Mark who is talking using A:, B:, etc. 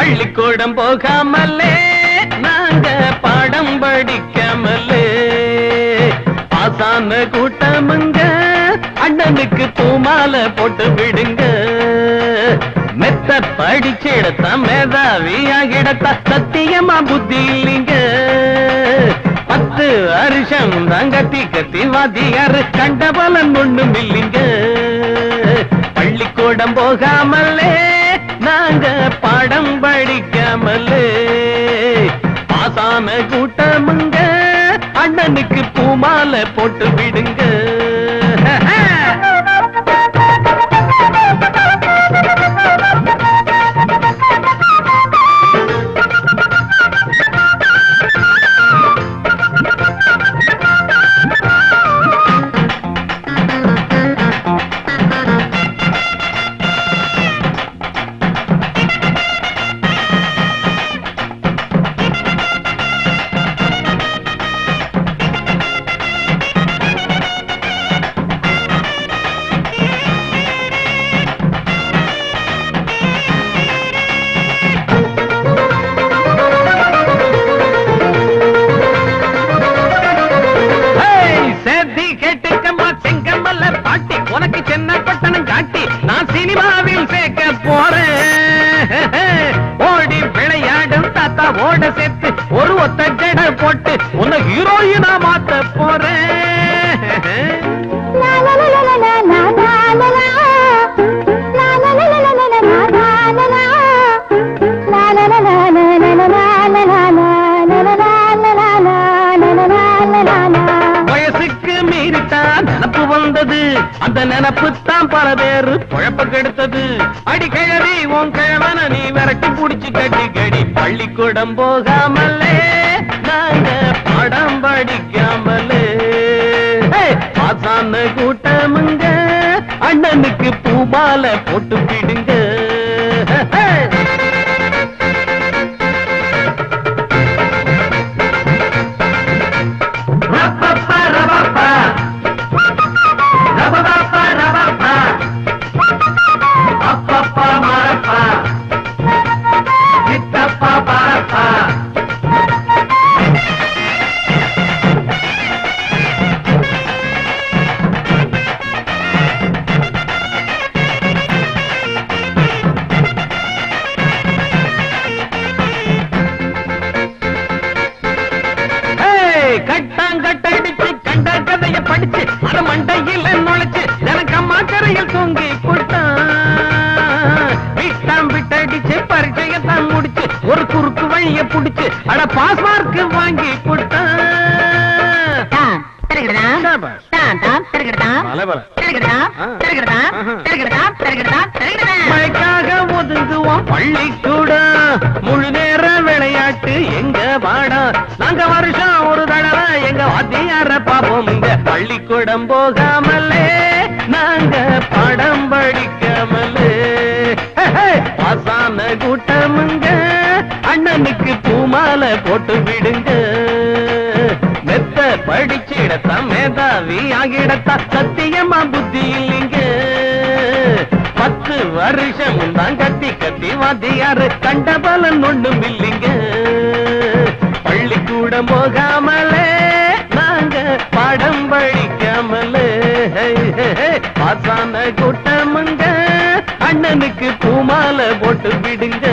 A: பள்ளிக்கூடம் போகாமலே நாங்க பாடம் படிக்காமலே பாசான கூட்டமுங்க அண்ணனுக்கு பூமாலை போட்டு விடுங்க. மெத்த படிச்சிடத்த மேதாவியாகிடத்த சத்தியமா புத்தி இல்லைங்க. 10 வருஷம் தான் கத்தி கத்தி வாத்தியாரு கண்ட பலன் ஒண்ணும் இல்லைங்க. பள்ளிக்கூடம் போகாமலே நாங்க பாடம் படிக்காமலே பாசான கூட்டமுங்க அண்ணனுக்கு பூமாலை போட்டு விடுங்க. உனக்கு சின்ன பட்டணம் காட்டி நான் சினிமாவில் சேர்க்க போறேன். ஓடி விளையாடும் தாத்தா ஓட சேர்த்து ஒரு ஒத்த ஜட போட்டு உன்னை ஹீரோயினா மாத்த போறேன். வயசுக்கு மீறித்தான் நினப்பு வந்தது, அந்த நினப்பு தான் பல பேரு குழப்ப கெடுத்தது. அடிக்கழவி உன் கிழவன நீ விரட்டி புடிச்சு கட்டி கடி. பள்ளிக்கூடம் போகாமலே நாங்க பாடம் படிக்காமலே பாசான கூட்டமுங்க அண்ணனுக்கு பூமாலை போட்டு விடுங்க. கட்டாங்கட்டடிச்சு கண்ட கதைய படிச்சு அத மண்டையில் நுழைச்சு எனக்கு அம்மா கரையில் தூங்கி போட்டான். விட்டாம் விட்டடிச்சு பரீட்சையத்தான் முடிச்சு ஒரு குறுக்கு வழிய புடிச்சு அட பாஸ் மார்க் வாங்கி போட்டான். மழைக்காக ஒதுங்குவோம் பள்ளிக்கூடம், முழு நேர விளையாட்டு எங்க வாடா. நாங்க வருஷம் ஒரு தடவை எங்க வாத்தியார பாப்போம். இங்க பள்ளிக்கூடம் போகாமலே நாங்க படம் படிக்காமலே பாசான கூட்டமுங்க அண்ணனுக்கு பூமாலை போட்டு விடுங்க. மெத்த படிச்சிடத்த மேதாவி ஆகிடத்த சத்தியமா புத்தி இல்லைங்க. 10 வருஷம் தான் கத்தி கத்தி வாத்தியாரு கண்ட பலன் ஒண்ணும் இல்லைங்க. பள்ளிக்கூடம் போகாமலே நாங்க பாடம் படிக்காமலே பாசான கூட்டமுங்க அண்ணனுக்கு பூமாலை போட்டு விடுங்க.